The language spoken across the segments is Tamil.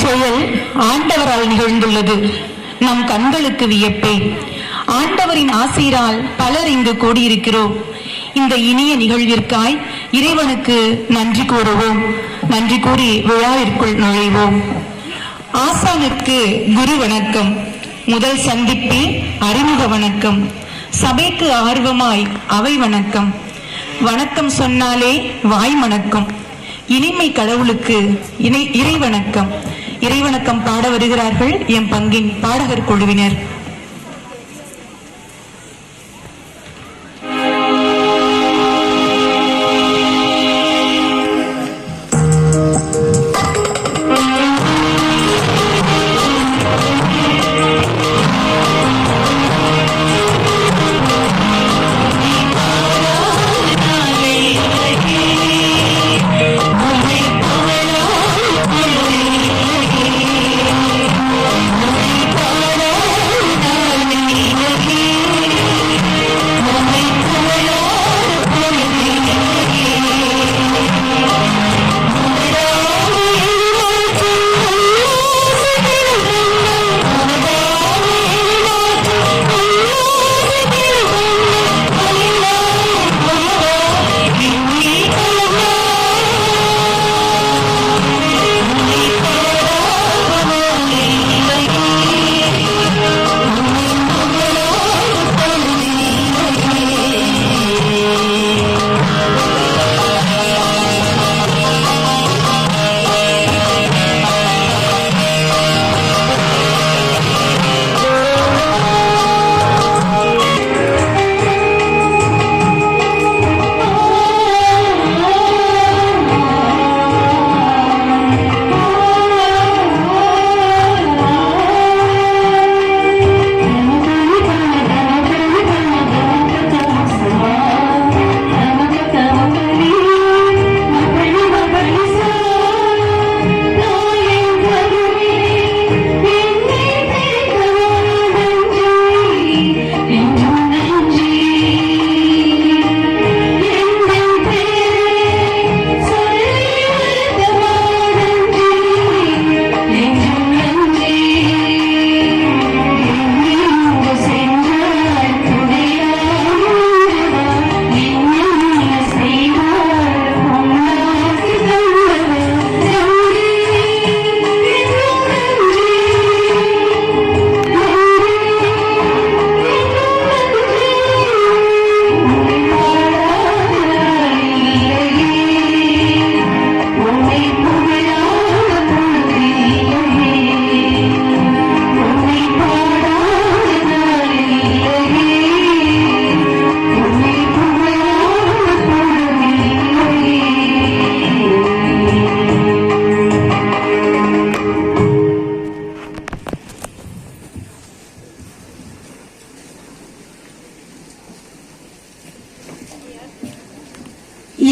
செயல் ஆண்டவரால் நிகழ்ந்துள்ளது. நம் கண்களுக்கு வியப்பே. ஆண்டவரின் ஆசீரால் பலர் இங்கு கூடியிருக்கிறோம். இந்த இனிய நிகழ்விற்காய் இறைவனுக்கு நன்றி கூறுவோம். நன்றி கூறி விழாவிற்குள் நுழைவோம். ஆசானுக்கு குரு வணக்கம். முதல் சந்திப்பில் அறிமுக வணக்கம். சபைக்கு ஆர்வமாய் அவை வணக்கம். வணக்கம் சொன்னாலே வாய் வணக்கம். இனிமை கடவுளுக்கு இறை வணக்கம். இறைவணக்கம் பாட வருகிறார்கள் எம் பங்கின் பாடகர் குழுவினர்.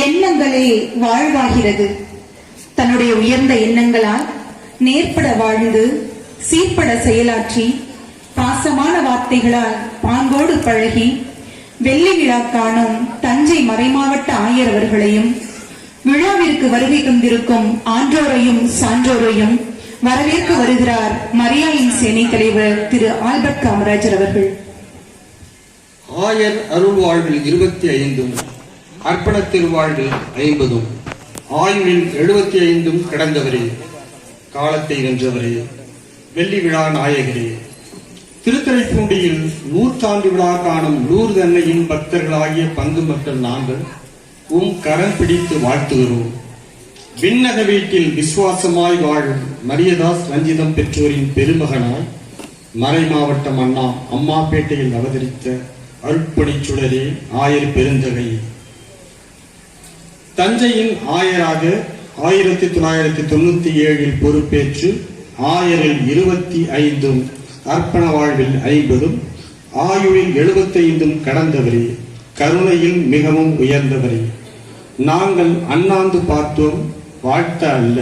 எண்ணங்களே வாழ்வாகிறது. தன்னுடைய உயர்ந்த எண்ணங்களால் நேர்பட வாழ்ந்து சீர்பட செயலாற்றி பாசமான வார்த்தைகளால் பாங்கோடு பழகி வெள்ளி விழா காணும் தஞ்சை மறைமாவட்ட ஆயர் அவர்களையும் விழாவிற்கு வருகை தந்திருக்கும் ஆன்றோரையும் சான்றோரையும் வரவேற்க வருகிறார் மரியாயின் சேனை தலைவர் திரு ஆல்பர்ட் காமராஜர் அவர்கள். ஆயர் அருள் வாழ்வில் 25 அர்ப்பண திருவாழ்வில் 50 ஆயுளில் 75 கடந்தவரே, காலத்தை வென்றவரே, வெள்ளி விழா நாயகரே, திருத்துறைப்பூண்டியில் 100 விழா காணும் லூர்து அன்னையின் பக்தர்களாகிய பங்கு மக்கள் நாங்கள் கரம் பிடித்து வாழ்த்துகிறோம். விண்ணக வீட்டில் விசுவாசமாய் வாழும் மரியதாஸ் ரஞ்சிதம் பெற்றோரின் பெருமகனாய் மறை மாவட்டம் அம்மாப்பேட்டையில் அவதரித்த அருட்பணி சுடரே, ஆயர் பெருந்தகை, தஞ்சையின் ஆயராக 1997 பொறுப்பேற்று ஆயரில் 25 அர்ப்பண வாழ்வில் 50 ஆயுளில் 75 கடந்தவரே, கருணையில் மிகவும் உயர்ந்தவரே, நாங்கள் அண்ணாந்து பார்த்தோம், வாழ்த்த அல்ல,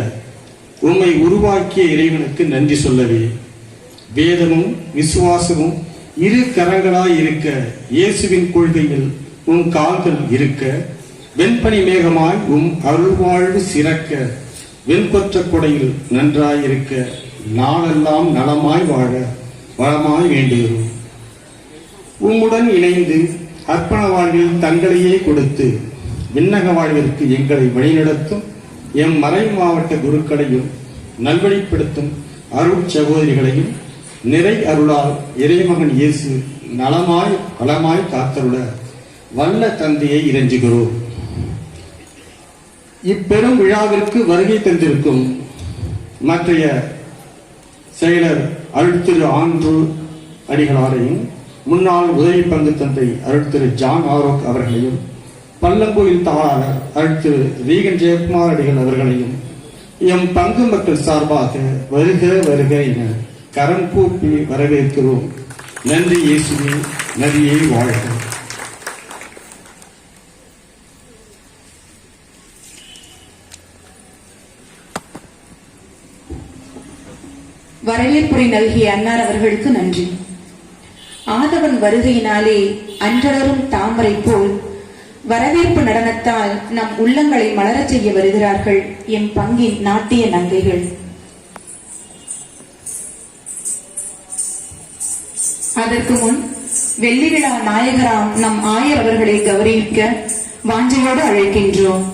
உம்மை உருவாக்கிய இறைவனுக்கு நன்றி சொல்லவே. வேதமும் விசுவாசமும் இரு கரங்களாய் இருக்க, இயேசுவின் கொள்கையில் உன் கால்கள் இருக்க, வெண்பனி மேகமாய் அருள்வாழ்வு சிறக்க, வெண்கொற்ற கொடையில் நன்றாயிருக்க, நாளெல்லாம் நலமாய் வாழ வளமாய் வேண்டுகிறோம். உம்முடன் இணைந்து அர்ப்பண வாழ்வில் தங்களையே கொடுத்து விண்ணக வாழ்விற்கு எங்களை வழிநடத்தும் எம் மறை மாவட்ட குருக்களையும் நல்வழிப்படுத்தும் அருள் சகோதரிகளையும் நிறை அருளால் இறைமகன் இயேசு நலமாய் வளமாய் காத்தருள வல்ல தந்தையை இறைஞ்சுகிறோம். இப்பெரும் விழாவிற்கு வருகை தந்திருக்கும் மற்றைய செயலர் அருட்திரு ஆண்ட்ரூ அடிகளாரையும் முன்னாள் உதவி பங்கு தந்தை அருட்திரு ஜான் ஆரோக் அவர்களையும் பல்லங்கோயில் தாளர் அருட்திரு ரீகன் ஜெயக்குமார் அடிகள் அவர்களையும் எம் பங்கு மக்கள் சார்பாக வருக வருக என கரம் கூப்பி வரவேற்கிறோம். நன்றி இயேசுவே, நதியை வாழ்க. வரவேற்புரை நல்கிய அன்னார் அவர்களுக்கு நன்றி. ஆதவன் வருகையினாலே அன்றலரும் தாமரை போல் வரவேற்பு நடனத்தால் நம் உள்ளங்களை மலரச் செய்ய வருகிறார்கள் எம் பங்கின் நாட்டிய நங்கைகள். அதற்கு முன் வெள்ளி விழா நாயகராம் நம் ஆயர் அவர்களை கௌரவிக்க வாஞ்சையோடு அழைக்கின்றோம்.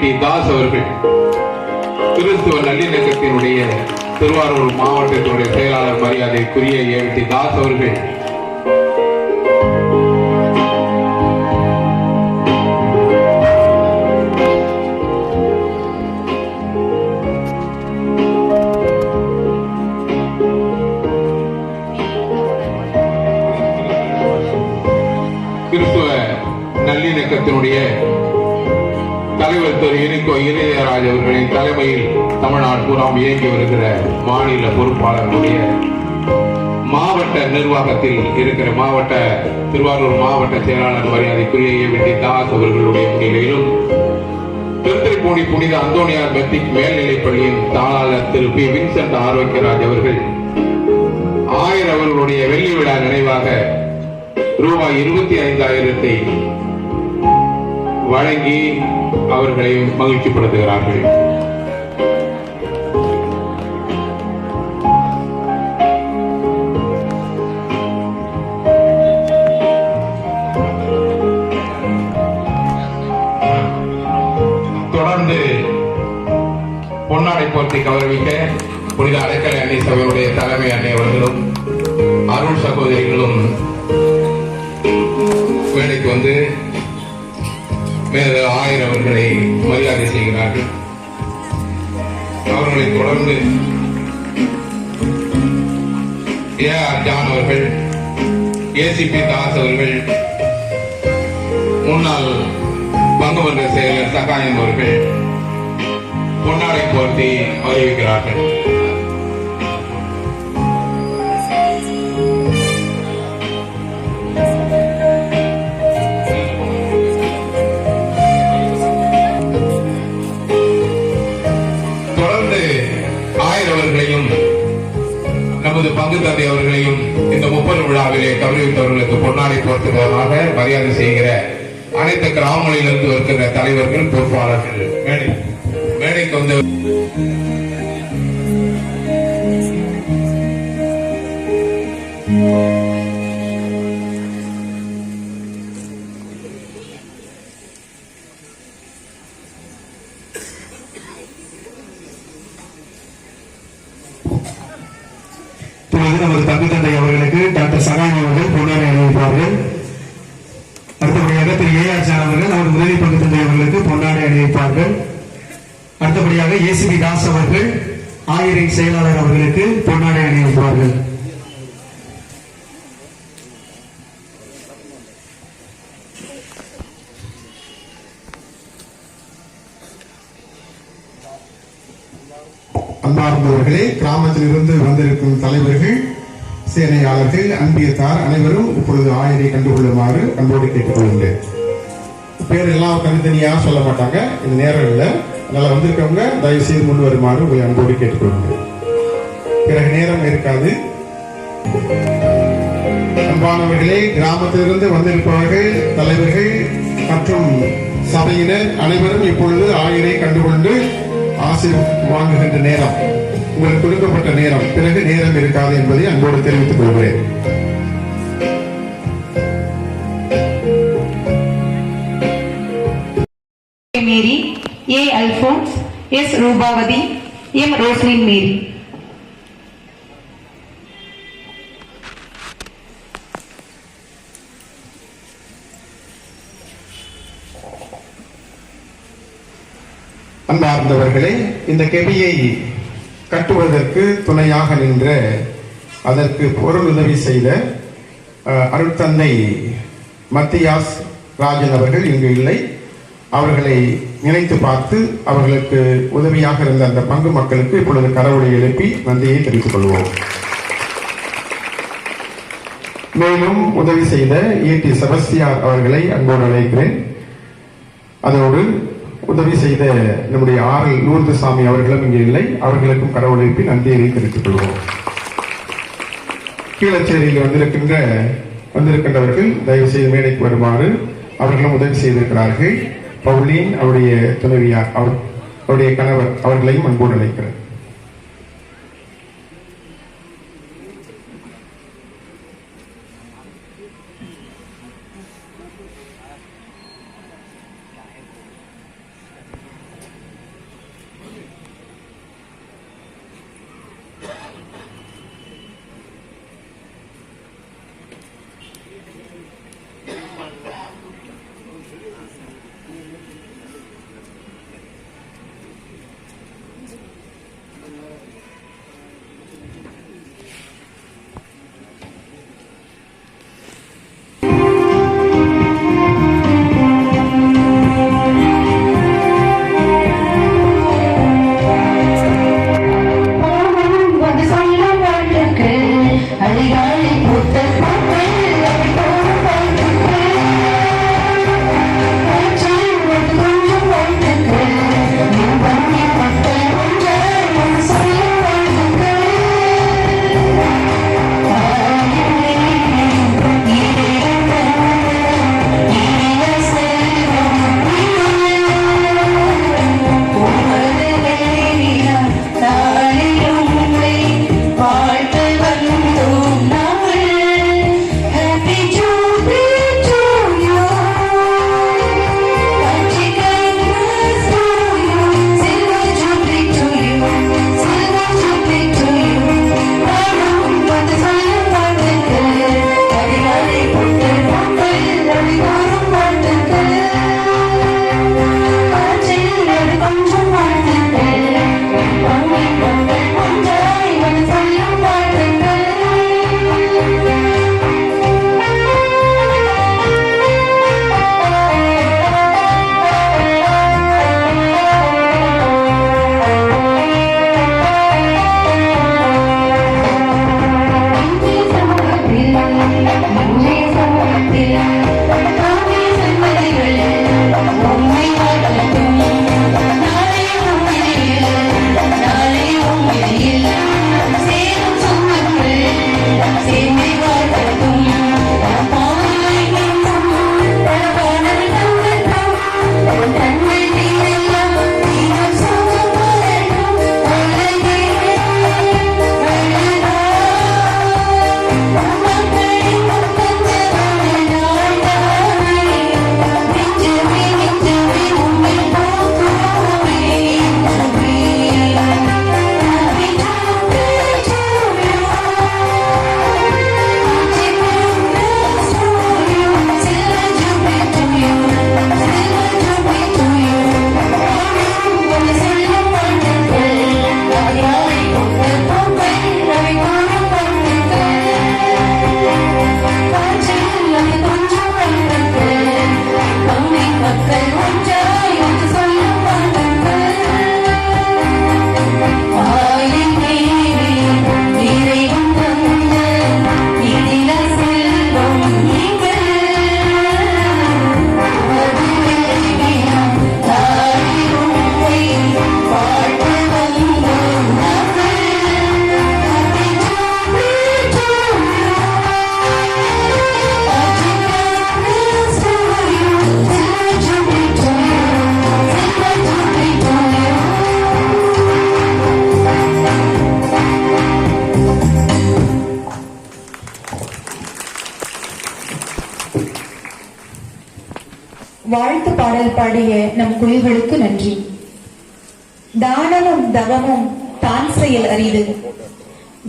டி தாஸ் அவர்கள் கிறிஸ்துவ நல்லிணக்கத்தினுடைய திருவாரூர் மாவட்டத்தினுடைய செயலாளர் மரியாதைக்குரிய டி தாஸ் அவர்கள் கிறிஸ்துவ நல்லிணக்கத்தினுடைய தலைவர் திரு இனிகோ இளையராஜ் அவர்களின் தலைமையில் தமிழ்நாடு பூராம் இயங்கி வருகிற மாநில பொறுப்பாளர்களுடைய மாவட்ட நிர்வாகத்தில் இருக்கிற திருவாரூர் மாவட்ட செயலாளர் மரியாதைக்குரிய டி தாஸ் அவர்களுடைய முன்னிலையிலும் திருத்துறைப்பூண்டி புனித அந்தோனியார் மெட்ரிக் மேல்நிலைப் பள்ளியின் தாளாளர் திரு பி வின்சென்ட் ஆரோக்கியராஜ் அவர்கள் 1000 அவர்களுடைய வெள்ளி விழா நினைவாக ரூபாய் 25,000 வழங்கி அவர்களை மகிழ்ச்சிப்படுத்துகிறார்கள். தொடர்ந்து பொன்னாடை போர்த்தி கௌரவிக்க புனித அடைக்கலை அன்னை சபையுடைய தலைமை அன்னை அவர்களும் அருள் சகோதரிகளும் வேலைக்கு வந்து மேல 1000 அவர்களை மரியாதை செய்கிறார்கள். அவர்களை தொடர்ந்து ஏஆர் ஜான் அவர்கள், ஏசிபி தாஸ் அவர்கள், முன்னாள் பங்குமன்ற செயலர் சகாயம் அவர்கள் பொன்னாடை போர்த்தி அறிவிக்கிறார்கள். நமது பங்கு தந்தை அவர்களையும் இந்த 30 விழாவிலே கௌரவித்தவர்களுக்கு பொன்னாடை போர்த்துவதாக மரியாதை செய்கிற அனைத்து கிராமங்களிலிருந்து வருகின்ற தலைவர்கள் பொறுப்பாளர்கள் மேடைக்கு வந்து நமது தம்பி தந்தை அவர்களுக்கு டாக்டர் சகாயம் அவர்கள் பொன்னாடை அணிவிப்பார்கள். அடுத்தபடியாக திரு ஏஆர் ஜான் அவர்கள் நமது உதவி பங்கு தந்தை அவர்களுக்கு பொன்னாடை அணிவிப்பார்கள். அடுத்தபடியாக ஏசிபி தாஸ் அவர்கள் ஆயிரின் செயலாளர் அவர்களுக்கு பொன்னாடை அணிவிப்பார்கள். அன்பார்ந்தவர்களே, கிராமத்தில் இருந்து வந்திருக்கும் தலைவர்கள், சேனையாளர்கள், அன்பியத்தார் அனைவரும் இப்பொழுது ஆயரை கண்டுகொள்ளுமாறு அன்போடு கேட்டுக்கொள்கின்றேன். பேர் எல்லாம் தனித்தனியா சொல்ல மாட்டாங்க, இந்த நேரம் இல்லை. அதனால வந்திருக்கவங்க தயவு செய்து முன் வருமாறு உங்களை அன்போடு கேட்டுக்கொள்கின்றேன். பிறகு நேரம் இருக்காது. அன்பானவர்களே, கிராமத்திலிருந்து வந்திருப்பவர்கள், தலைவர்கள் மற்றும் சபையினர் அனைவரும் இப்பொழுது ஆயரை கண்டுகொண்டு ஆசீர் வாங்குகின்ற நேரம், உங்களுக்கு கொடுக்கப்பட்ட நேரம். பிறகு நேரம் இருக்காது என்பதை அன்போடு தெரிவித்துக் கொள்கிறேன். Mary, A Alphonse, S Rupavathi, M Roslin Mary. அன்பார்ந்தவர்களே, இந்த கெபியை கட்டுவதற்கு துணையாக நின்ற, அதற்கு பொருள் உதவி செய்த அருட்தந்தை மத்தியாஸ் ராஜன் அவர்கள் இங்கு இல்லை. அவர்களை நினைத்து பார்த்து அவர்களுக்கு உதவியாக இருந்த அந்த பங்கு மக்களுக்கு இப்பொழுது கரவொலி எழுப்பி நன்றியை தெரிவித்துக் கொள்வோம். மேலும் உதவி செய்த ஏடி செபஸ்தியார் அவர்களை அன்போடு அழைக்கிறேன். அதோடு உதவி செய்த நம்முடைய ஆரில் லூர்துசாமி அவர்களும் இங்கே இல்லை. அவர்களுக்கும் கடவுளை எழுப்பி நன்றியை தெரிவித்துக் கொள்வோம். கீழச்சேரியில் வந்திருக்கின்றவர்கள் தயவு செய்து மேடைக்கு வருமாறு அவர்களும் உதவி செய்திருக்கிறார்கள். பவுலின், அவருடைய துணைவியார், அவருடைய கணவர், அவர்களையும் அன்போடு அழைக்கிறேன். பாடல் பாடிய நம் குயில்களுக்கு நன்றி. தானமும் தவமும் தான் செயல் அரிது,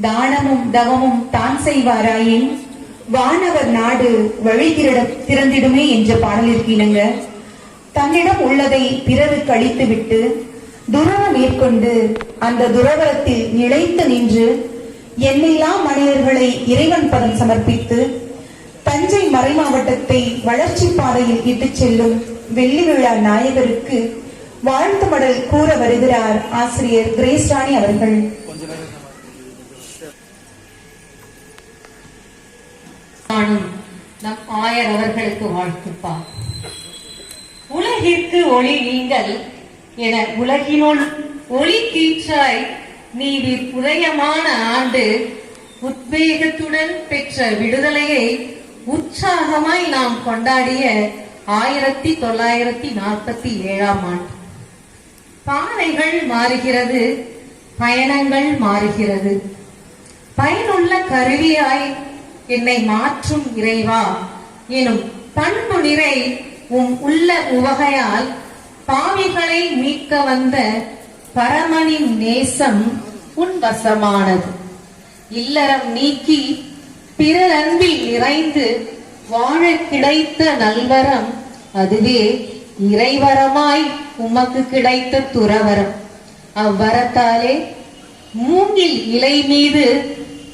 தானமும் தவமும் தான் செய்வாராயின் வானவர் நாடு வழி திறந்திடுமே என்ற பாடலிற்கு இணங்க, தன்னிடம் உள்ளதை பிறருக்கு அளித்துவிட்டு துறவம் மேற்கொண்டு அந்த துறவரத்தில் நிலைத்து நின்று எண்ணில்லா மனிதர்களை இறைவன் பதம் சமர்ப்பித்து தஞ்சை மறைமாவட்டத்தை வளர்ச்சி பாதையில் இட்டுச் செல்லும் வெள்ளி விழா நாயகருக்கு வாழ்த்து மடல் கூற வருகிறார் ஆசிரியர் கிரேஸ் ராணி அவர்கள். நம் ஆயர் அவர்களுக்கு வாழ்த்துப்பா. உலகிற்கு ஒளி நீங்கள் என உலகினுள் ஒளி கீற்றாய் நீவிர் உதயமான ஆண்டு உத்வேகத்துடன் பெற்ற விடுதலையை உற்சாகமாய் நாம் கொண்டாடிய 1947 ஆண்டு. பாதைகள் மாறுகிறது, பயணங்கள் மாறுகிறது. பயனுள்ள கருவியாய் என்னை மாற்றும் இறைவா எனும் பண்பு நிறை உள்ள உவகையால் பாவிகளை மீட்க வந்த பரமனின் நேசம் உன் வசமானது. இல்லறம் நீக்கி பிறர் அன்பில் நிறைந்து வாழ கிடைத்த நல்வரம், அதுவே இறைவரமாய் உமக்கு கிடைத்த துறவரம். அவ்வரத்தாலே மூங்கில் இலை மீது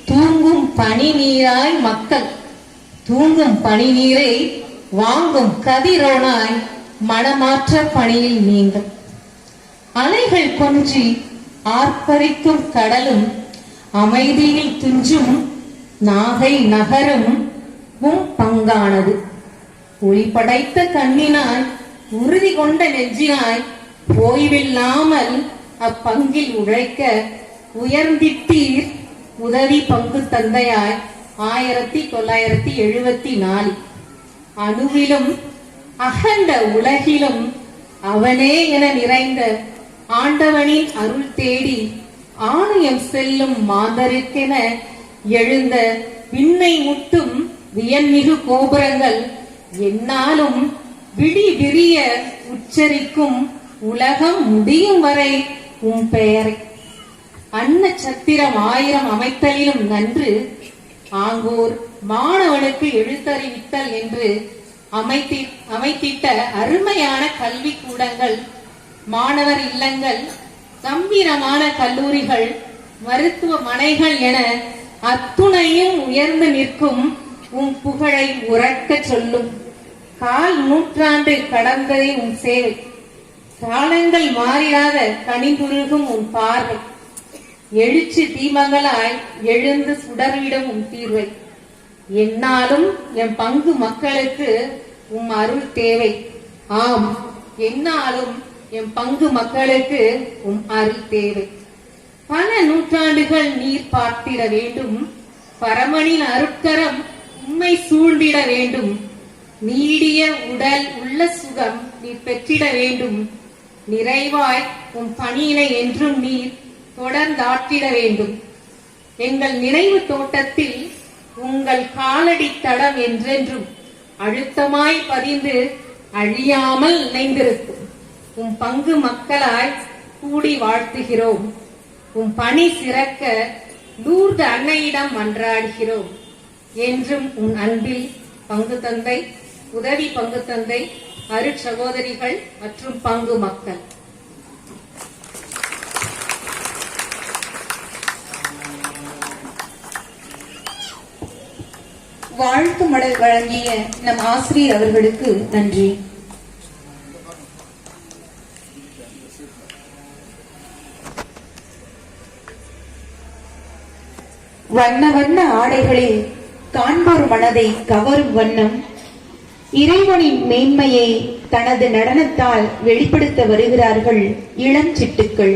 தூங்கும் பனி நீராய் மக்கள், தூங்கும் பனி நீரை வாங்கும் கதிரோனாய் மனமாற்ற பணியில் நீங்கள். அலைகள் கொஞ்சி ஆர்ப்பரிக்கும் கடலும் அமைதியில் துஞ்சும் நாகை நகரும் பங்கானது. ஒளி படைத்த கண்ணினாய் உறுதி கொண்ட நெஞ்சினாய் ஓய்வில்லாமல் அப்பங்கில் உழைக்க உயர்ந்திட்டீர் உதவி பங்கு தந்தையாய் 1974. அணுவிலும் அகண்ட உலகிலும் அவனே என நிறைந்த ஆண்டவனின் அருள் தேடி ஆணையம் செல்லும் மாந்தருக்கென எழுந்த விண்ணை முட்டும் வியன்மிகு கோபுரங்கள் என்னாலும் விடி விரிய உச்சரிக்கும் உலகம் முடியும் வரை உன் பெயரை. அன்ன சத்திரம் 1000 அமைத்தலிலும் நன்று, ஆங்கோர் மாணவனுக்கு எழுத்தறிவித்தல் என்று அமைத்திட்ட அருமையான கல்வி கூடங்கள், மாணவர் இல்லங்கள், கம்பீரமான கல்லூரிகள், மருத்துவமனைகள் என அத்துணையும் உயர்ந்து நிற்கும் உன் புகழை உறக்க சொல்லும். 1/4 நூற்றாண்டு கடந்ததை உன் சேவை, காலங்கள் மாறிடாத கனிந்துருகும் உன் பார்வை, எழுச்சி தீமங்களாய் எழுந்து சுடர்விடும் உன் தீர்வை. என்னாலும் என் பங்கு மக்களுக்கு உம் அருள் தேவை. ஆம், என்னாலும் என் பங்கு மக்களுக்கு உம் அருள் தேவை. பல நூற்றாண்டுகள் நீர் பார்த்திட வேண்டும், பரமனின் அருட்கரம் உம்மை சூழ்ந்திட வேண்டும். நீடிய உடல் உள்ள சுகம் நீர் பெற்றிட வேண்டும். நிறைவாய் உம் பணியினை என்றும் நீர் தொடர்ந்தாற்றிட வேண்டும். எங்கள் நினைவு தோட்டத்தில் உங்கள் காலடி தடம் என்றென்றும் அழுத்தமாய் பதிந்து அழியாமல் நினைந்திருக்கும் உம் பங்கு மக்களாய் கூடி வாழ்த்துகிறோம். உம் பணி சிறக்க லூர்து அன்னையிடம் மன்றாடுகிறோம். என்றும் உன் அன்பில் பங்கு தந்தை, உதவி பங்கு தந்தை, அருட்சகோதரிகள் மற்றும் பங்கு மக்கள். வாழ்த்து மடல் வழங்கிய நம் ஆசிரியர் அவர்களுக்கு நன்றி. வண்ண வண்ண ஆடைகளில் காண்போர் மனதை கவரும் வண்ணம் இறைவனின் மேன்மையை தனது நடனத்தால் வெளிப்படுத்த வருகிறார்கள் இளம் சிட்டுக்கள்.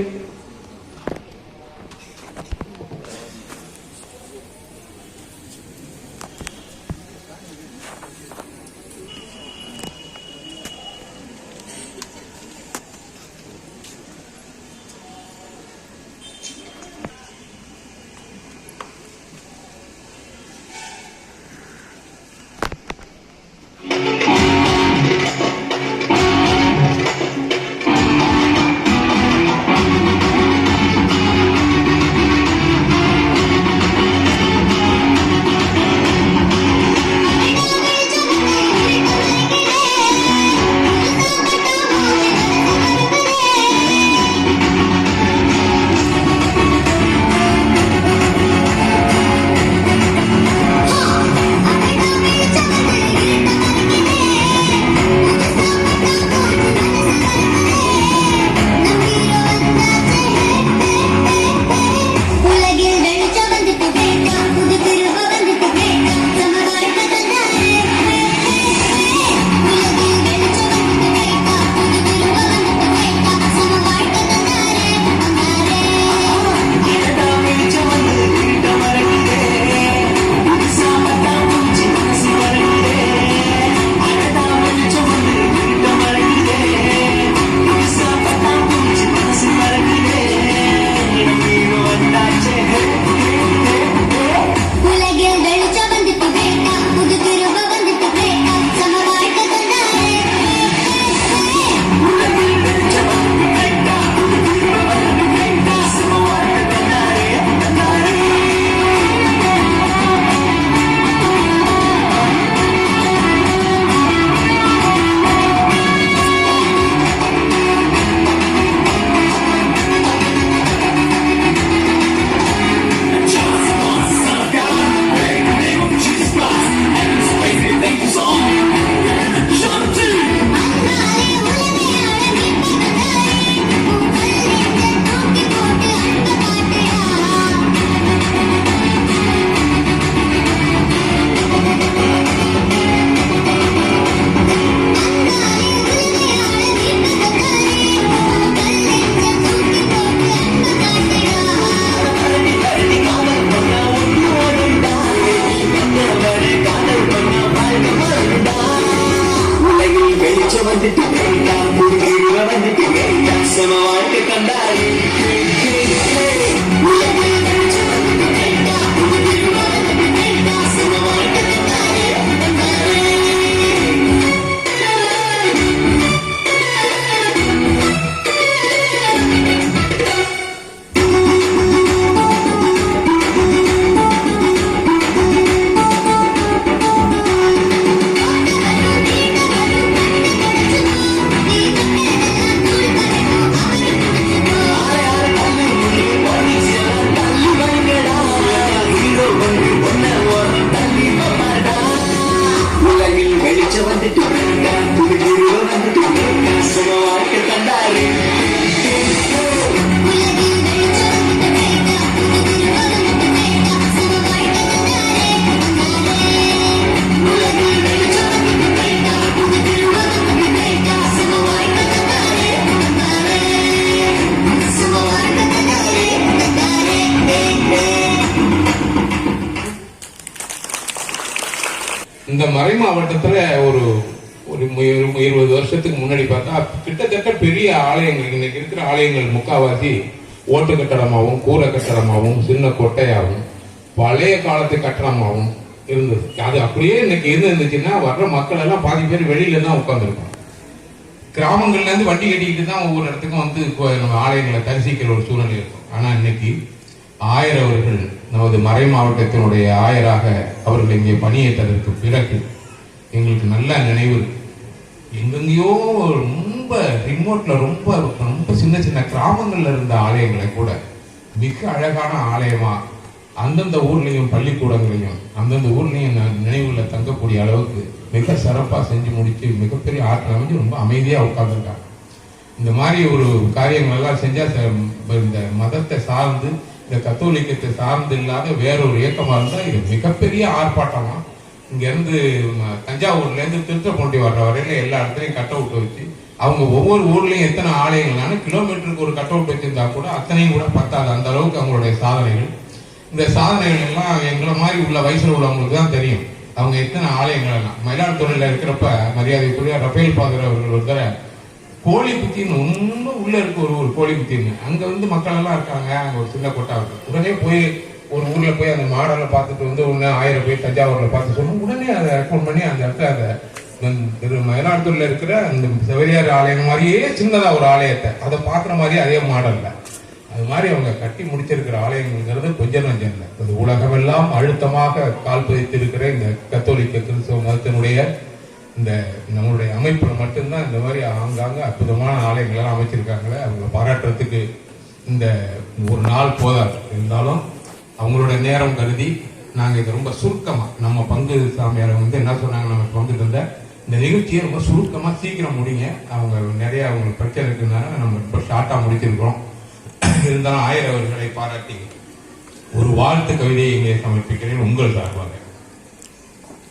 இந்த மறை மாவட்டத்துல ஒரு ஒரு 20 வருஷத்துக்கு முன்னாடி பார்த்தா கிட்டத்தட்ட பெரிய ஆலயங்கள், இன்னைக்கு இருக்கிற ஆலயங்கள் முக்காவாசி ஓட்டு கட்டடமாகவும் கூரை கட்டடமாகவும் சின்ன கொட்டையாகவும் பழைய காலத்து கட்டடமாகவும் இருந்தது. அது அப்படியே இன்னைக்கு இருந்துச்சுன்னா வர்ற மக்கள் எல்லாம் பாதி பேர் வெளியில தான் உட்கார்ந்துருப்பாங்க. கிராமங்கள்ல இருந்து வண்டி கட்டிக்கிட்டு தான் ஒவ்வொரு இடத்துக்கும் வந்து இப்போ நம்ம ஆலயங்களை தரிசிக்கிற ஒரு சூழ்நிலை இருக்கும். ஆனா இன்னைக்கு ஆயர் அவர்கள் நமது மறை மாவட்டத்தினுடைய ஆயராக அவர்கள் இங்கே பணியேற்றதற்கு பிறகு எங்களுக்கு நல்ல நினைவு இருக்கு. எங்கெங்கயோ ரொம்ப ரிமோட்ல ரொம்ப ரொம்ப சின்ன சின்ன கிராமங்கள்ல இருந்த ஆலயங்களை கூட மிக அழகான ஆலயமா அந்தந்த ஊர்லயும் பள்ளிக்கூடங்களையும் அந்தந்த ஊர்லயும் நினைவுல தங்கக்கூடிய அளவுக்கு மிக சிறப்பா செஞ்சு முடிச்சு மிகப்பெரிய ஆற்றல் அமைஞ்சு ரொம்ப அமைதியா உட்கார்ந்துருக்காங்க. இந்த மாதிரி ஒரு காரியங்கள் எல்லாம் செஞ்சா இந்த மதத்தை சார்ந்து இந்த கத்தோலிக்கத்தை சார்ந்து இல்லாத வேறொரு இயக்கமா இருந்தா இது மிகப்பெரிய ஆர்ப்பாட்டமா இங்க இருந்து தஞ்சாவூர்ல இருந்து திருத்தப்பூண்டி வர்ற வரையில எல்லா இடத்துலயும் கட் அவுட் வச்சு அவங்க ஒவ்வொரு ஊர்லயும் எத்தனை ஆலயங்கள்னால கிலோமீட்டருக்கு ஒரு கட் அவுட் வச்சிருந்தா கூட அத்தனையும் கூட பத்தாது. அந்த அளவுக்கு அவங்களுடைய சாதனைகள். இந்த சாதனைகள் எல்லாம் எங்களை மாதிரி உள்ள வயசுல உள்ளவங்களுக்கு தான் தெரியும். அவங்க எத்தனை ஆலயங்கள் எல்லாம் மயிலாடுதுறையில இருக்கிறப்ப மரியாதைக்குரிய ரபேல் பாதர் அவர்கள் ஒருத்தர கோழி குத்தின்னு ரொம்ப உள்ள இருக்கு ஒரு கோழி குத்தின்னு அங்க வந்து மக்கள் எல்லாம் இருக்காங்க. அங்க ஒரு சின்ன கொட்டா இருக்கு. உடனே போய் ஒரு ஊர்ல போய் அந்த மாடலை பார்த்துட்டு வந்து உடனே 1000 போய் தஞ்சாவூர்ல பார்த்து சொன்னோம். உடனே அதை ரெக்கமெண்ட் பண்ணி அந்த இடத்துல அதை மயிலாடுதுறையில இருக்கிற அந்த செவரியார் ஆலயம் மாதிரியே சின்னதா ஒரு ஆலயத்தை அதை பாக்குற மாதிரியே அதே மாடல்ல அது மாதிரி அவங்க கட்டி முடிச்சிருக்கிற ஆலயங்கிறது கொஞ்சம் நஞ்சம் இல்லை. அது உலகமெல்லாம் அழுத்தமாக கால் பதித்திருக்கிற இந்த கத்தோலிக்க கிறிஸ்தவ மதத்தினுடைய இந்த நம்மளுடைய அமைப்புல மட்டும்தான் இந்த மாதிரி ஆங்காங்க அற்புதமான ஆலயங்கள் எல்லாம் அமைச்சிருக்காங்களே. அவங்க பாராட்டுறதுக்கு இந்த ஒரு நாள் போதாது. இருந்தாலும் அவங்களோட நேரம் கருதி நாங்க இதை ரொம்ப சுருக்கமா நம்ம பங்கு சாமியார் வந்து என்ன சொன்னாங்க, நம்ம பங்குட்டு இருந்த இந்த நிகழ்ச்சியை ரொம்ப சுருக்கமா சீக்கிரம் முடிங்க. அவங்க நிறைய அவங்களுக்கு பிரச்சனை இருக்குனால நம்ம ரொம்ப ஷார்ட்டா முடிச்சிருக்கிறோம். இருந்தாலும் ஆயர் அவர்களை பாராட்டி ஒரு வாழ்த்து கவிதையை இங்கே சமர்ப்பிக்கிறேன் உங்கள் சார்பாக.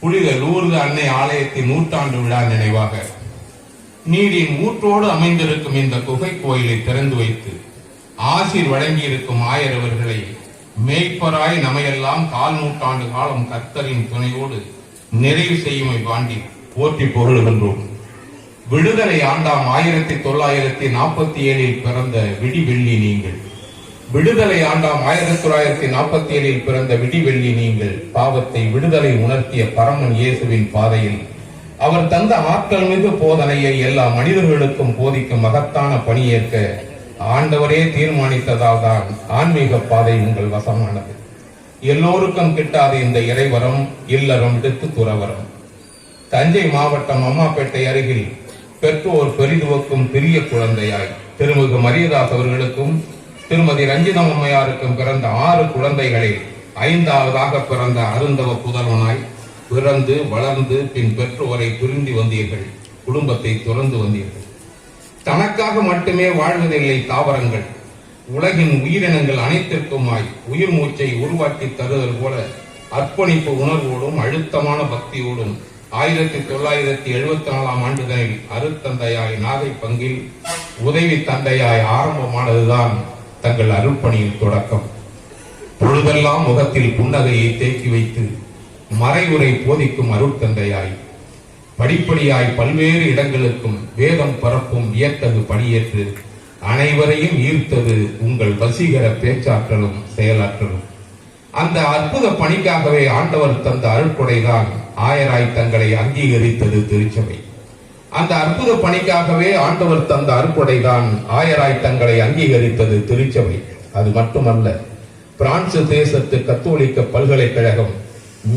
புனித லூர்து அன்னை ஆலயத்தின் 100ஆண்டு விழா நினைவாக நீரின் ஊற்றோடு அமைந்திருக்கும் இந்த குகை கோயிலை திறந்து வைத்து ஆசீர் வழங்கியிருக்கும் ஆயர் அவர்களை மேய்ப்பராய் நமையெல்லாம் 4 நூற்றாண்டு காலம் கர்த்தரின் துணையோடு நிறைவு செய்யுமை வாண்டி போற்றி புகழுகின்றோம். விடுதலை ஆண்டாம் 1947 பிறந்த விடிவெள்ளி நீங்கள். விடுதலை ஆண்டாம் 1947 பிறந்த விடிவெள்ளி நீங்கள். பாவத்தை விடுதலை உணர்த்திய பரமன் இயேசுவின் பாதையில் அவர் தந்த ஆற்றல் மிகு போதனையை எல்லா மனிதர்களுக்கும் போதிக்கும் மகத்தான பணியேற்க ஆண்டவரே தீர்மானித்ததால் தான் ஆன்மீக பாதை உங்கள் வசமானது. எல்லோருக்கும் கிட்டாத இந்த இறைவரம் இல்லறம் விடுத்து துறவரம். தஞ்சை மாவட்டம் அம்மாப்பேட்டை அருகில் பெற்றோர் பெரிதுவக்கும் பெரிய குழந்தையாய் திருமிகு மரியதாஸ் அவர்களுக்கும் திருமதி ரஞ்சிதம் அம்மையாருக்கும் பிறந்த 6 குழந்தைகளில் 5ஆவதாக பிறந்த அருந்தவ புதல்வனாய் பிறந்து வளர்ந்து பின் பெற்றோரை புரிந்து வந்தீர்கள். குடும்பத்தை துறந்து வந்தீர்கள். தனக்காக மட்டுமே வாழ்வதில்லை தாவரங்கள். உலகின் உயிரினங்கள் அனைத்திற்குமாய் உயிர் மூச்சை உருவாக்கி தருதல் போல அர்ப்பணிப்பு உணர்வோடும் அழுத்தமான பக்தியோடும் 1974ஆம் ஆண்டுகளில் அருத்தந்தையாய் நாகை பங்கில் உதவி தந்தையாய் ஆரம்பமானதுதான் தங்கள் அருட்பணியின் தொடக்கம். பொழுதெல்லாம் முகத்தில் புன்னகையை தேக்கி வைத்து மறைவுரை போதிக்கும் அருட்தந்தையாய் படிப்படியாய் பல்வேறு இடங்களுக்கும் வேதம் பரப்பும் வியத்தகு பணியேற்று அனைவரையும் ஈர்த்தது உங்கள் வசீகர பேச்சாற்றலும் செயலாற்றலும். அந்த அற்புத பணிக்காகவே ஆண்டவர் தந்த அருட்கொடைதான் ஆயராய் தங்களை அங்கீகரித்தது திருச்சபை. அந்த அற்புத பணிக்காகவே ஆண்டவர் தந்த அருட்கொடைதான் ஆயராய் தங்களை அங்கீகரித்தது திருச்சபை. அது மட்டுமல்ல, பிரான்ஸ் தேசத்து கத்தோலிக்க பல்கலைக்கழகம்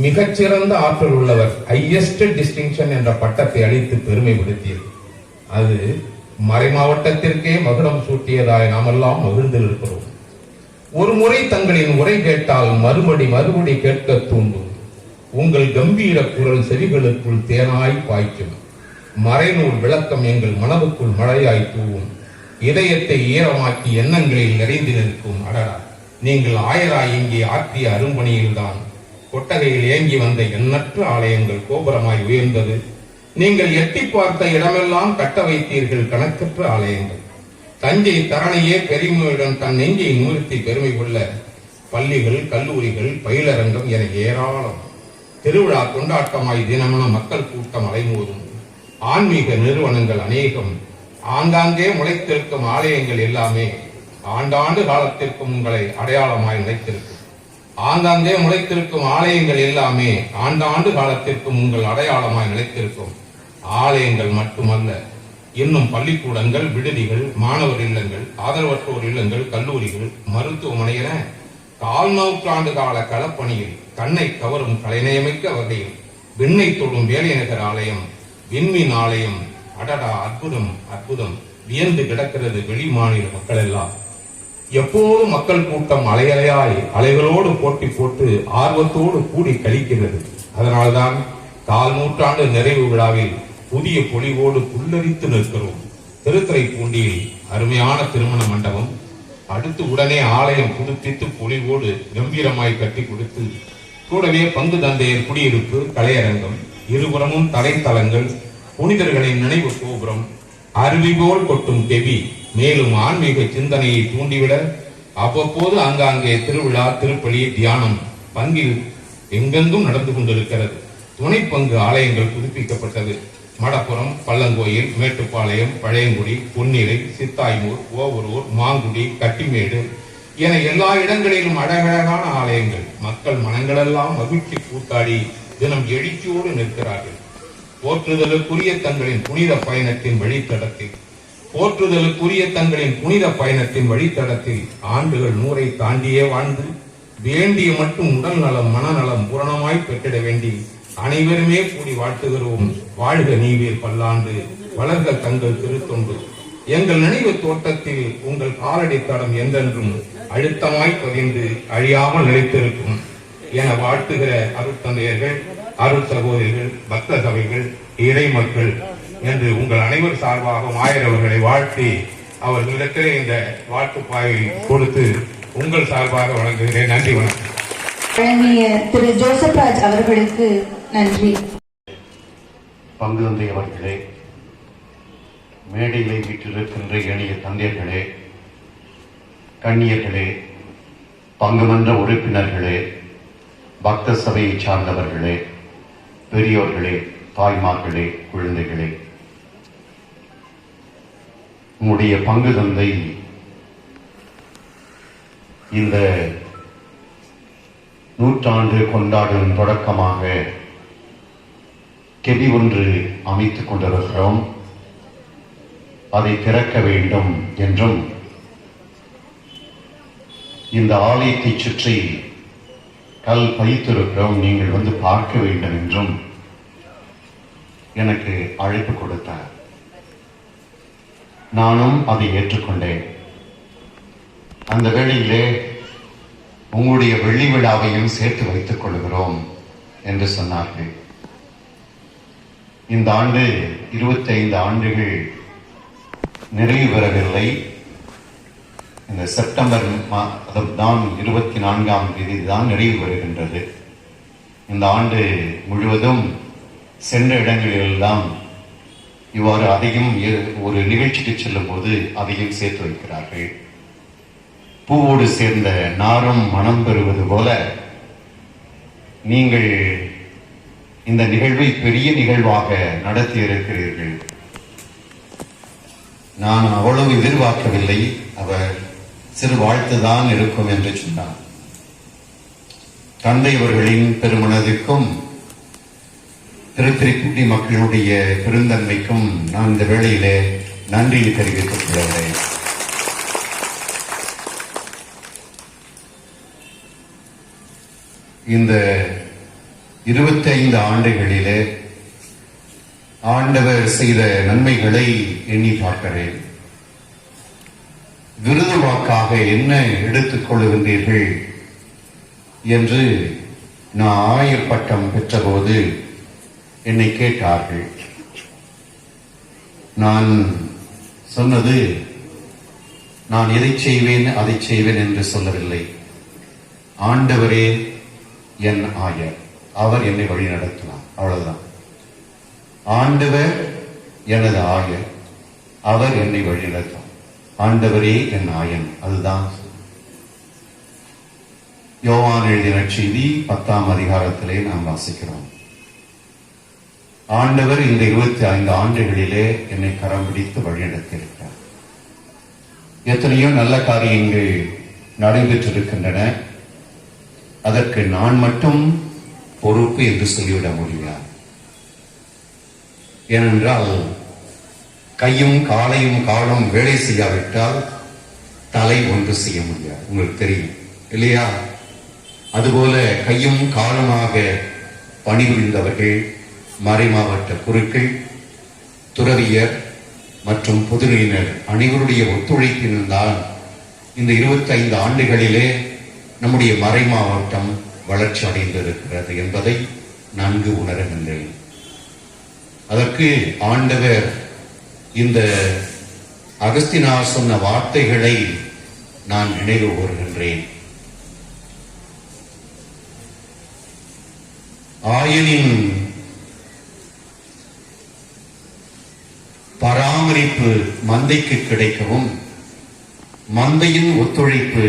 மிகச்சிறந்த ஆற்றல் உள்ளவர் ஹையஸ்ட் டிஸ்டிங்ஷன் என்ற பட்டத்தை அளித்து பெருமைப்படுத்தியது. அது மறை மாவட்டத்திற்கே மகுடம் சூட்டியதாய் நாமெல்லாம் மகிழ்ந்திருக்கிறோம். ஒரு முறை தங்களின் உரை கேட்டால் மறுபடி கேட்க தூண்டும். உங்கள் கம்பீர குரல் செவிகளுக்குள் தேனாய் பாய்க்கும். மறைநூல் விளக்கம் எங்கள் மனதுக்குள் மழையாய் தூவும். இதயத்தை ஈரமாக்கி எண்ணங்களில் நிறைந்து நிற்கும். அடடா, நீங்கள் ஆயராய் இங்கே ஆற்றிய அரும்பணியில்தான் கொட்டகையில் ஏங்கி வந்த எண்ணற்ற ஆலயங்கள் கோபுரமாய் உயர்ந்தது. நீங்கள் எட்டி பார்த்த இடமெல்லாம் கட்ட வைத்தீர்கள் கணக்கற்ற ஆலயங்கள். தஞ்சை தரணையே பெருமையுடன் தன் நெஞ்சை நிமிர்த்தி பெருமை கொள்ள பள்ளிகள், கல்லூரிகள், பயிலரங்கம் என ஏராளம். திருவிழா கொண்டாட்டமாய் தினமன மக்கள் கூட்டம் அலைமோதும். ஆன்மீக நிறுவனங்கள் அநேகம், ஆங்காங்கே முளைத்திருக்கும் ஆலயங்கள் எல்லாமே ஆண்டாண்டு காலத்திற்கும் உங்களை அடையாளமாய் நிலைத்திருக்கும். ஆங்காங்கே முளைத்திருக்கும் ஆலயங்கள் எல்லாமே ஆண்டாண்டு காலத்திற்கும் உங்கள் அடையாளமாய் நிலைத்திருக்கும். ஆலயங்கள் மட்டுமல்ல, இன்னும் பள்ளிக்கூடங்கள், விடுதிகள், மாணவர் இல்லங்கள், ஆதரவற்றோர் இல்லங்கள், கல்லூரிகள், மருத்துவமனை என 4 நூற்றாண்டு கால களப்பணியில் கண்ணை கவரும் கலைநயமிக்க வகையில் விண்ணை தொடும் வேலைநகர் ஆலயம், விண்மீன் ஆலயம், அடடா அற்புதம் அற்புதம், வியந்து கிடக்கிறது வெளி மாநில மக்கள் எல்லாம். எப்போது மக்கள் கூட்டம் அலையலையாய் அலைகளோடு போட்டி போட்டு ஆர்வத்தோடு கூடி கழிக்கிறது. அதனால்தான் 4 நூற்றாண்டு நிறைவு விழாவில் புதிய பொலிவோடு புல்லரித்து நிற்கிறோம். திருத்துறைப்பூண்டியில் அருமையான திருமண மண்டபம், அடுத்து உடனே ஆலயம் புதுப்பித்து பொலிவோடு கம்பீரமாய் கட்டி கொடுத்து, கூடவே பங்கு தந்தையர் குடியிருப்பு, கலையரங்கம், இருபுறமும் தலைத்தலங்கள், புனிதர்களின் நினைவு கோபுரம், அருவி போல் கொட்டும் கெவி, மேலும் ஆன்மீக சிந்தனையை தூண்டிவிட அவ்வப்போது ஆங்காங்கே திருவிழா, திருப்பலி, தியானம் பங்கில் எங்கெங்கும் நடந்து கொண்டிருக்கிறது. துணை பங்கு ஆலயங்கள் புதுப்பிக்கப்பட்டது. மடப்புறம், பள்ளங்கோயில், மேட்டுப்பாளையம், பழையங்குடி, பொன்னிறை, சித்தாய்மூர், ஓவரூர், மாங்குடி, கட்டிமேடு என எல்லா இடங்களிலும் அழகழகான ஆலயங்கள். மக்கள் மனங்களெல்லாம் மகிழ்ச்சி கூத்தாடி தினம் எழுச்சியோடு நிற்கிறார்கள். போற்றுதலுக்குரிய தங்களின் புனித பயணத்தின் வழித்தடத்தில் ஆண்டுகள் 100 தாண்டியே வாழ்ந்து வேண்டிய மட்டும் உடல் நலம், மனநலம் பூரணமாய் பெற்றிட வேண்டி அனைவருமே கூடி வாழ்த்துகிறோம். வாழ்க நீவீர் பல்லாண்டு, வளர்க தங்கள் திருத்தொண்டு. எங்கள் நினைவு தோட்டத்தில் உங்கள் காலடி தடம் என்றென்றும் அழுத்தமாய் பதிந்து அழியாமல் நிலைத்திருக்கும் என வாழ்த்துகிற அருட்தந்தையர்கள், அருட் சகோதரிகள், பக்த சபைகள், இறை மக்கள் என்று உங்கள் அனைவர் சார்பாக ஆயர் அவர்களை வாழ்த்தி அவர்களிடத்திலே இந்த வாழ்த்துப்பாயை கொடுத்து உங்கள் சார்பாக வழங்குகிறேன். நன்றி, வணக்கம். வழங்கிய திரு ஜோசப் ராஜ் அவர்களுக்கு நன்றி. பங்கு தந்தை அவர்களே, மேடையிலே வீற்றிருக்கின்ற இணைய தந்தையர்களே, கண்ணியர்களே, பங்குமன்ற உறுப்பினர்களே, பக்த சபையை சார்ந்தவர்களே, பெரியோர்களே, தாய்மார்களே, குழந்தைகளே, உங்களுடைய பங்கு தந்தை இந்த நூற்றாண்டு கொண்டாடும் தொடக்கமாக கெபி ஒன்று அமைத்துக் கொண்டிருக்கிறோம். அதை திறக்க வேண்டும் என்றும் இந்த ஆலயத்தை சுற்றி கல் பதித்திருக்கிறோம், நீங்கள் வந்து பார்க்க வேண்டும் என்றும் எனக்கு அழைப்பு கொடுத்தார். நானும் அதை ஏற்றுக்கொண்டேன். அந்த வேளையிலே உங்களுடைய வெள்ளி விழாவையும் சேர்த்து வைத்துக் கொள்கிறோம் என்று சொன்னார்கள். இந்த ஆண்டு 25 ஆண்டுகள் நிறைவு பெறவில்லை. இந்த செப்டம்பர் தான் 24ஆம் தேதி தான் நிறைவு பெறுகின்றது. இந்த ஆண்டு முழுவதும் சென்ற இடங்களிலெல்லாம் இவ்வாறு அதையும் ஒரு நிகழ்ச்சிக்கு செல்லும் போது அதையும் சேர்த்து வைக்கிறார்கள். பூவோடு சேர்ந்த நாரும் மனம் பெறுவது போல நீங்கள் இந்த நிகழ்வை பெரிய நிகழ்வாக நடத்தி இருக்கிறீர்கள். நான் அவ்வளவு எதிர்பார்க்கவில்லை. அவர் சிறு வாழ்த்துதான் இருக்கும் என்று சொன்னார். தந்தை அவர்களின் பெருமனதுக்கும் திருத்துறைப்பூண்டி மக்களுடைய பெருந்தன்மைக்கும் நான் இந்த வேளையிலே நன்றியை தெரிவித்துக் கொள்கிறேன். இந்த 25 ஆண்டுகளிலே ஆண்டவர் செய்த நன்மைகளை எண்ணி பார்க்கிறேன். விருது வாக்காக என்ன எடுத்துக் கொள்ளுகின்றீர்கள் என்று நான் ஆயர் பட்டம் பெற்றபோது என்னை கேட்டார்கள். நான் சொன்னது, நான் எதை செய்வேன் அதை செய்வேன் என்று சொல்லவில்லை. ஆண்டவரே என் ஆயர், அவர் என்னை வழி நடத்தினார், அவ்வளவுதான். ஆண்டவர் எனது ஆயர், அவர் என்னை வழி நடத்தார். ஆண்டவரே என் ஆயன், அதுதான். யோவான் எழுதின செய்தி 10ஆம் அதிகாரத்திலே நாம் வாசிக்கிறோம். ஆண்டவர் இந்த 25 ஆண்டுகளிலே என்னை கரம் பிடித்து வழிநடத்தியிருக்கிறார். எத்தனையோ நல்ல காரியங்கள் நடைபெற்றிருக்கின்றன. அதற்கு நான் மட்டும் பொறுப்பு என்று சொல்லிவிட முடியாது. ஏனென்றால் கையும் காலையும் காலும் வேலை செய்யாவிட்டால் தலை ஒன்று செய்ய முடியாது. உங்களுக்கு தெரியும் இல்லையா? அதுபோல கையும் காலுமாக பணிபுரிந்தவர்கள், மறைமாவட்ட குருக்கள், துறவியர் மற்றும் பொதுநிலையினர் அனைவருடைய ஒத்துழைப்பினால்தான் இந்த 25 ஆண்டுகளிலே நம்முடைய மறைமாவட்டம் வளர்ச்சி அடைந்திருக்கிறது என்பதை நன்கு உணர்கின்றேன். அதற்கு ஆண்டவர் இந்த அகஸ்தினார் சொன்ன வார்த்தைகளை நான் நினைவு கூறுகின்றேன். ஆயனின் பராமரிப்பு மந்தைக்கு கிடைக்கவும், மந்தையின் ஒத்துழைப்பு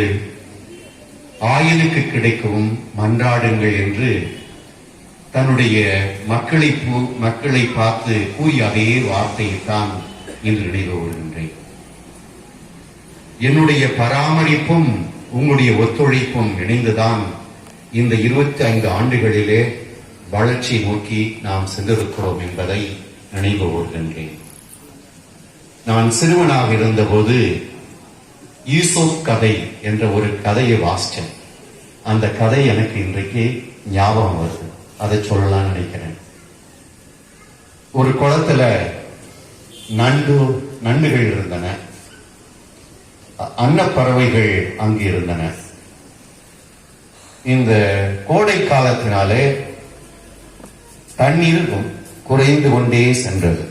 ஆயனுக்கு கிடைக்கவும் மன்றாடுங்கள் என்று தன்னுடைய மக்களை பார்த்து கூறிய அதே வார்த்தையை தான் இன்று நினைவு கூறுகின்றேன். என்னுடைய பராமரிப்பும் உங்களுடைய ஒத்துழைப்பும் இணைந்துதான் இந்த 25 ஆண்டுகளிலே வளர்ச்சி நோக்கி நாம் சென்றிருக்கிறோம் என்பதை நினைவு கூறுகின்றேன். நான் சிறுவனாக இருந்தபோது ஈசோப் கதை என்ற ஒரு கதையை வாசித்தேன். அந்த கதை எனக்கு இன்றைக்கு ஞாபகம் வருது. அதை சொல்லலாம் நினைக்கிறேன். ஒரு குளத்துல நண்டுகள் இருந்தன. அன்னப்பறவைகள் அங்கு இருந்தன. இந்த கோடை காலத்தினாலே தண்ணீர் குறைந்து கொண்டே சென்றது.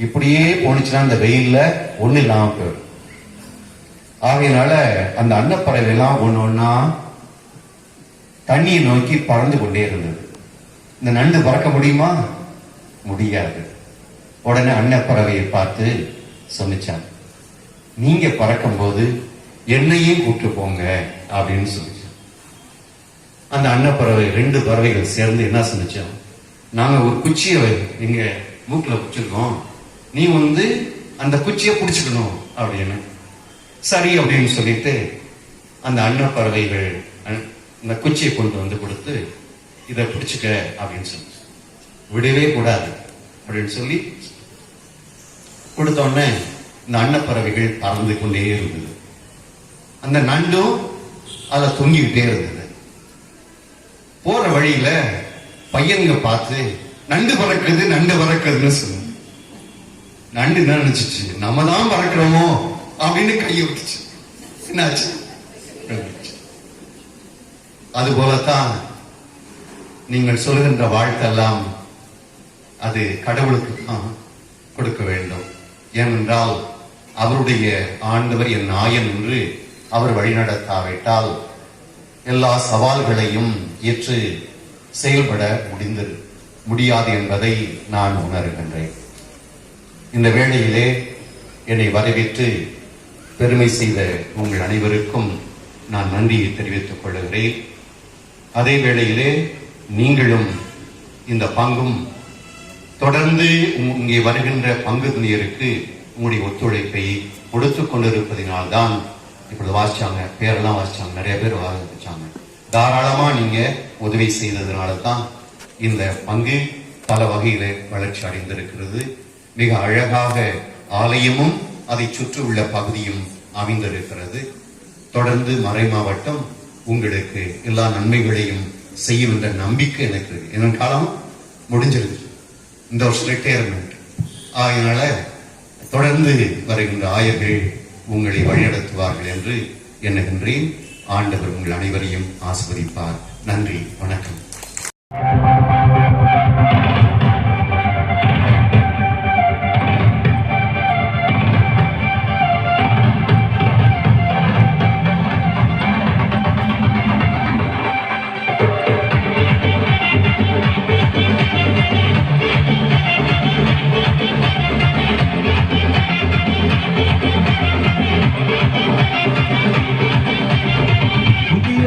இப்படியே போனுச்சுன்னா அந்த வெயில்ல ஒண்ணு இல்லாம போயிடும். ஆகையினால அந்த அன்னப்பறவை எல்லாம் ஒண்ணா தண்ணியை நோக்கி பறந்து கொண்டே இருந்தது. இந்த நண்டு பறக்க முடியுமா? முடியாது. உடனே அன்னப்பறவையை பார்த்து சொன்னிச்சான், நீங்க பறக்கும் போது என்னையும் கூப்பிட்டு போங்க அப்படின்னு சொல்லிச்சு. அந்த அன்னப்பறவை 2 பறவைகள் சேர்ந்து என்ன சொன்னிச்சோம், நாங்க ஒரு குச்சியை எங்க மூக்குல பிடிச்சிருக்கோம், நீ அந்த குச்சியை பிடிச்சுக்கணும் அப்படின்னு. சரி அப்படின்னு சொல்லிட்டு அந்த அன்னப்பறவைகள் அந்த குச்சியை கொண்டு வந்து கொடுத்து இதை பிடிச்சுக்க அப்படின்னு சொல்லி, விடவே கூடாது அப்படின்னு சொல்லி கொடுத்த உடனே இந்த அன்னப்பறவைகள் பறந்து கொண்டே இருந்தது. அந்த நண்டும் அதை தொங்கிக்கிட்டே இருந்தது. போற வழியில பையனுங்க பார்த்து நண்டு பறக்குதுன்னு சொன்ன. நண்டு என்ன நினைச்சிச்சு, நம்ம தான் பறக்கிறோமோ அப்படின்னு கையை விட்டுச்சு. என்னாச்சு? அது போலத்தான் நீங்கள் சொல்கின்ற வாழ்த்தெல்லாம் அது கடவுளுக்கு தான் கொடுக்க வேண்டும். ஏனென்றால் அவருடைய ஆண்டவர் என் நாயன் என்று அவர் வழிநடத்தாவிட்டால் எல்லா சவால்களையும் ஏற்று செயல்பட முடியாது என்பதை நான் உணர்கின்றேன். இந்த வேளையிலே என்னை வரவேற்று பெருமை செய்த உங்கள் அனைவருக்கும் நான் நன்றியை தெரிவித்துக் கொள்கிறேன். அதே வேளையிலே நீங்களும் இந்த பங்கும் தொடர்ந்து இங்கே வருகின்ற பங்குதாரருக்கு உங்களுடைய ஒத்துழைப்பை கொடுத்துக் கொண்டிருப்பதினால்தான் இப்பொழுது வாசிச்சாங்க, பேரெல்லாம் வாசிச்சாங்க, நிறைய பேர் வாசிச்சாங்க. தாராளமா நீங்க உதவி செய்ததுனால தான் இந்த பங்கு பல வகையில வளர்ச்சி அடைந்திருக்கிறது. மிக அழகாக ஆலயமும் அதை சுற்றியுள்ள பகுதியும் அமைந்திருக்கிறது. தொடர்ந்து மறை மாவட்டம் உங்களுக்கு எல்லா நன்மைகளையும் செய்யும் என்ற நம்பிக்கை எனக்கு இருக்கு. என் காலம் முடிஞ்சிருக்கு, இந்த வருஷம் ரிட்டையர்மெண்ட். அதனால தொடர்ந்து வருகின்ற ஆயர்கள் உங்களை வழிநடத்துவார்கள் என்று எண்ணுகின்றேன். ஆண்டவர் உங்கள் அனைவரையும் ஆசீர்வதிப்பார். நன்றி, வணக்கம். முக்கிய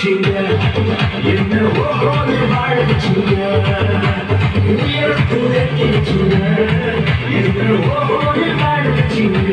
வச்சிங்க என்ன ஓஹோன்னு வாழ வச்சிங்க உயரத்தில் எட்டி வச்சிங்க என்ன ஓஹோன்னு வாழ வச்சிங்க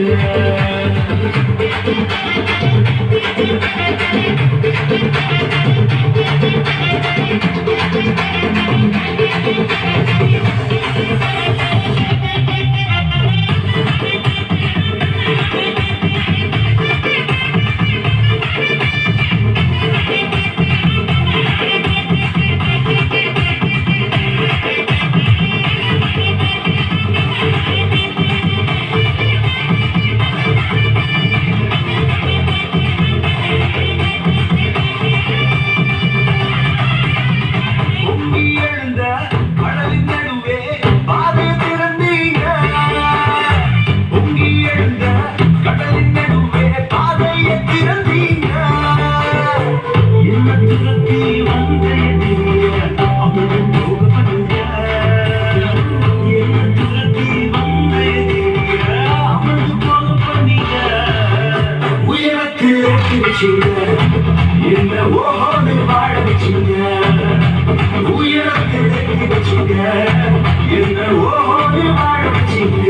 என்ன ஓஹோன்னு வாழ வச்சிங்க உயரத்தில் எட்டி வச்சிங்க என்ன ஓஹோன்னு வாழ வச்சிங்க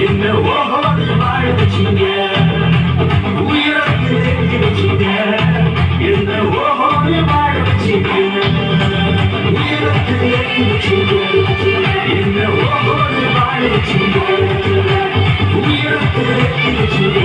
என்ன ஓஹோன்னு வாழ வச்சிங்க உயரத்தில் எட்டி வச்சிங்க என்ன ஓஹோன்னு வாழ வச்சிங்க உயரத்தில் எட்டி வச்சிங்க என்ன ஓஹோன்னு வாழ வச்சிங்க உயரத்தில் எட்டி வச்சிங்க